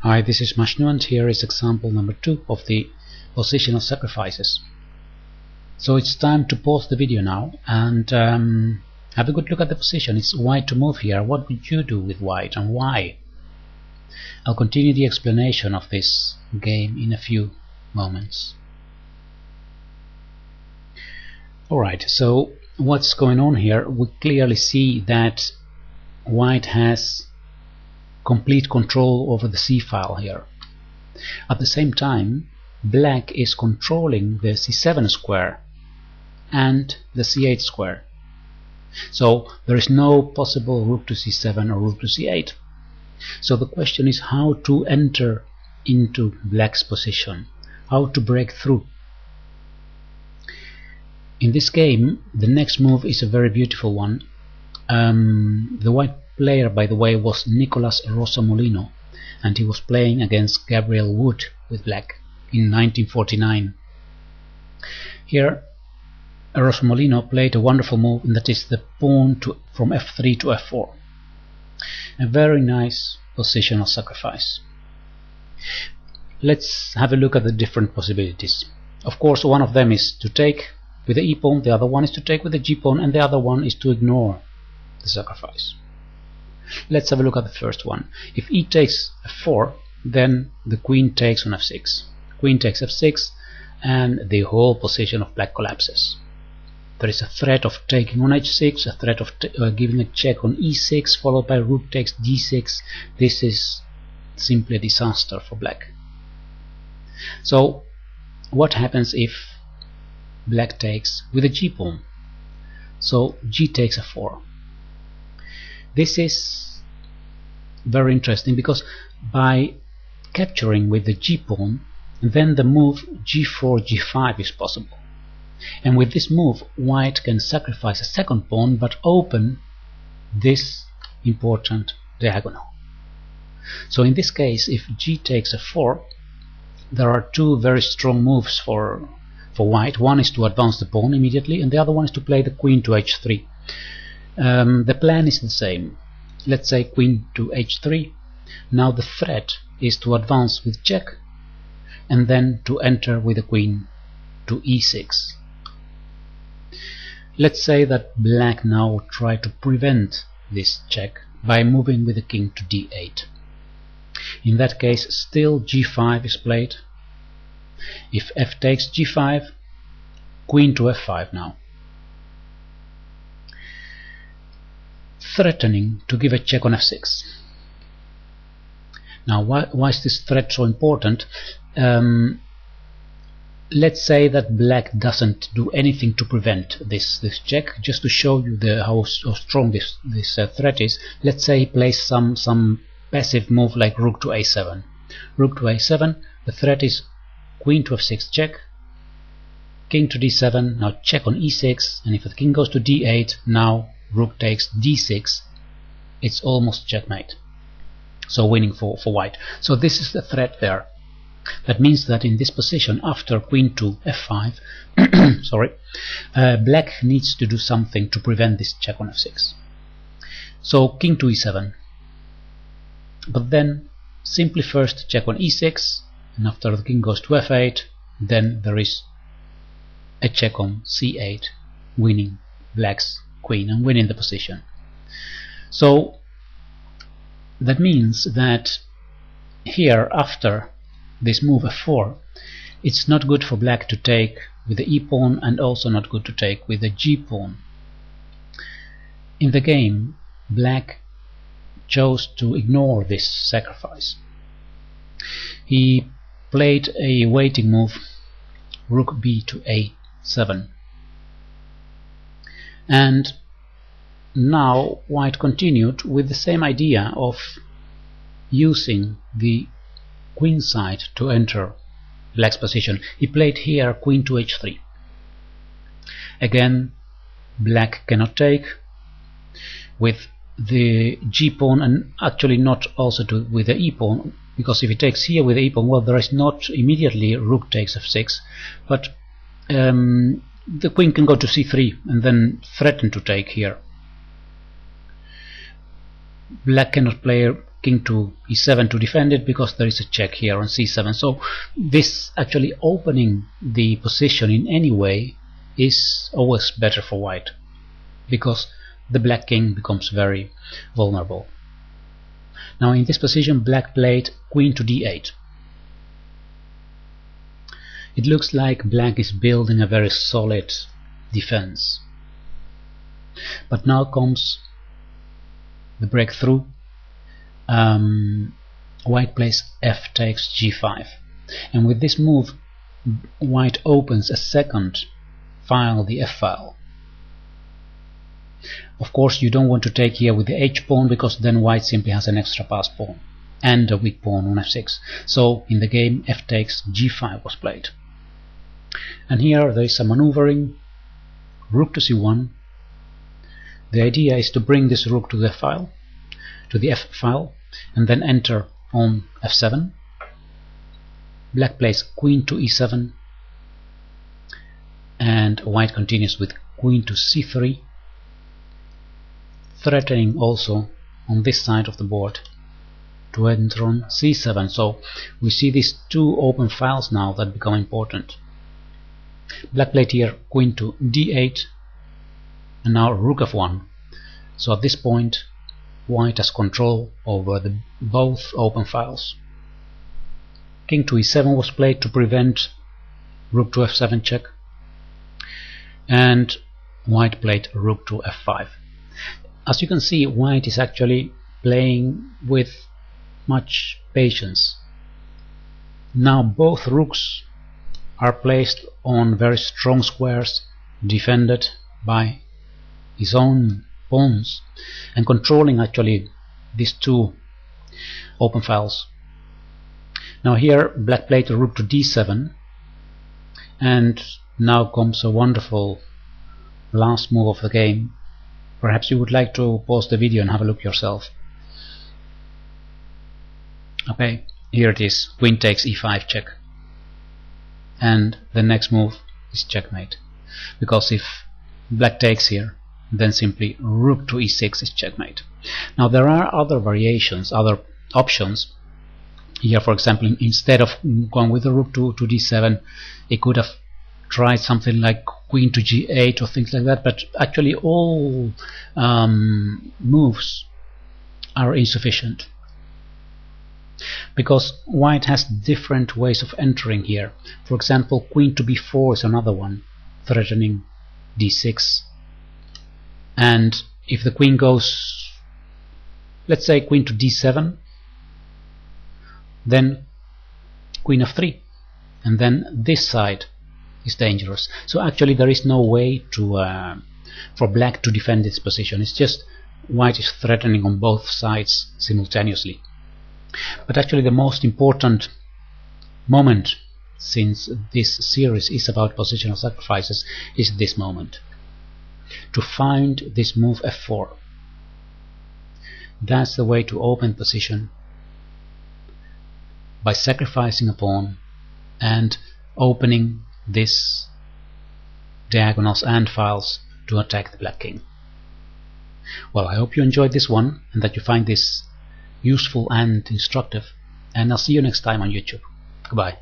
Hi, this is Mashnu, and here is example number 2 of the positional sacrifices. So it's time to pause the video now and have a good look at the position. It's white to move here. What would you do with white and why? I'll continue the explanation of this game in a few moments. Alright, so what's going on here? We clearly see that white has complete control over the C file here. At the same time, black is controlling the C7 square and the C8 square. So there is no possible rook to C7 or rook to C8. So the question is how to enter into black's position, how to break through. In this game, the next move is a very beautiful one. The white player, by the way, was Nicolas Rosamolino, and he was playing against Gabriel Wood with black in 1949. Here Rosamolino played a wonderful move, and that is the pawn from f3 to f4. A very nice positional sacrifice. Let's have a look at the different possibilities. Of course, one of them is to take with the e pawn, the other one is to take with the g pawn, and the other one is to ignore the sacrifice. Let's have a look at the first one. If e takes f4, then the queen takes on f6. Queen takes f6, and the whole position of black collapses. There is a threat of taking on h6, a threat of giving a check on e6, followed by rook takes d6. This is simply a disaster for black. So what happens if black takes with a g pawn? So g takes f4. This is very interesting because by capturing with the g pawn, then the move g4 g5 is possible, and with this move white can sacrifice a second pawn but open this important diagonal. So in this case, if g takes f4, there are two very strong moves for white. One is to advance the pawn immediately, and the other one is to play the queen to h3. The plan is the same. Let's say queen to h3. Now the threat is to advance with check and then to enter with the queen to e6. Let's say that black now try to prevent this check by moving with the king to d8. In that case, still g5 is played. If f takes g5, queen to f5 now, threatening to give a check on f6. Now why is this threat so important? Let's say that black doesn't do anything to prevent this check. Just to show you how strong this threat is, let's say he plays some passive move like rook to a7. Rook to a7, the threat is queen to f6 check, king to d7, now check on e6, and if the king goes to d8, now rook takes d6, it's almost checkmate, so winning for white. So this is the threat there. That means that in this position, after queen to f5 sorry, black needs to do something to prevent this check on f6. So king to e7, but then simply first check on e6, and after the king goes to f8, then there is a check on c8, winning black's queen and winning the position. So that means that here, after this move f4, it's not good for black to take with the e pawn, and also not good to take with the g pawn. In the game, black chose to ignore this sacrifice. He played a waiting move, rook b to a7, and now white continued with the same idea of using the queen side to enter black's position. He played here queen to h3. Again, black cannot take with the g pawn, and actually not also with the e pawn, because if he takes here with the e pawn, well, there is not immediately rook takes f6, but the queen can go to c3 and then threaten to take here. Black cannot play king to e7 to defend it, because there is a check here on c7. So this actually opening the position in any way is always better for white, because the black king becomes very vulnerable. Now in this position, black played queen to d8. It looks like black is building a very solid defense. But now comes the breakthrough. White plays f takes g5, and with this move white opens a second file, the f file. Of course you don't want to take here with the h pawn, because then white simply has an extra passed pawn and a weak pawn on f6. So in the game, f takes g5 was played. And here there is some maneuvering, rook to c1. The idea is to bring this rook to the file, to the f file, and then enter on f7. Black plays queen to e7, and white continues with queen to c3, threatening also on this side of the board to enter on c7. So we see these two open files now that become important. Black played here queen to d8, and now rook f1. So at this point white has control over both open files. King to e7 was played to prevent rook to f7 check, and white played rook to f5. As you can see, white is actually playing with much patience. Now both rooks are placed on very strong squares, defended by his own pawns, and controlling actually these two open files. Now here black played rook to d7, and now comes a wonderful last move of the game. Perhaps you would like to pause the video and have a look yourself. Okay, here it is, queen takes e5 check, and the next move is checkmate, because if black takes here, then simply rook to e6 is checkmate. Now there are other variations, other options. Here, for example, instead of going with the rook to d7, it could have tried something like queen to g8 or things like that, but actually all moves are insufficient, because white has different ways of entering here. For example, queen to b4 is another one, threatening d6. And if the queen goes, let's say queen to d7, then queen f3, and then this side is dangerous. So actually there is no way to for black to defend its position. It's just white is threatening on both sides simultaneously. But actually the most important moment, since this series is about positional sacrifices, is this moment. To find this move f4. That's the way to open position, by sacrificing a pawn and opening this diagonals and files to attack the black king. Well, I hope you enjoyed this one and that you find this useful and instructive, and I'll see you next time on YouTube. Goodbye.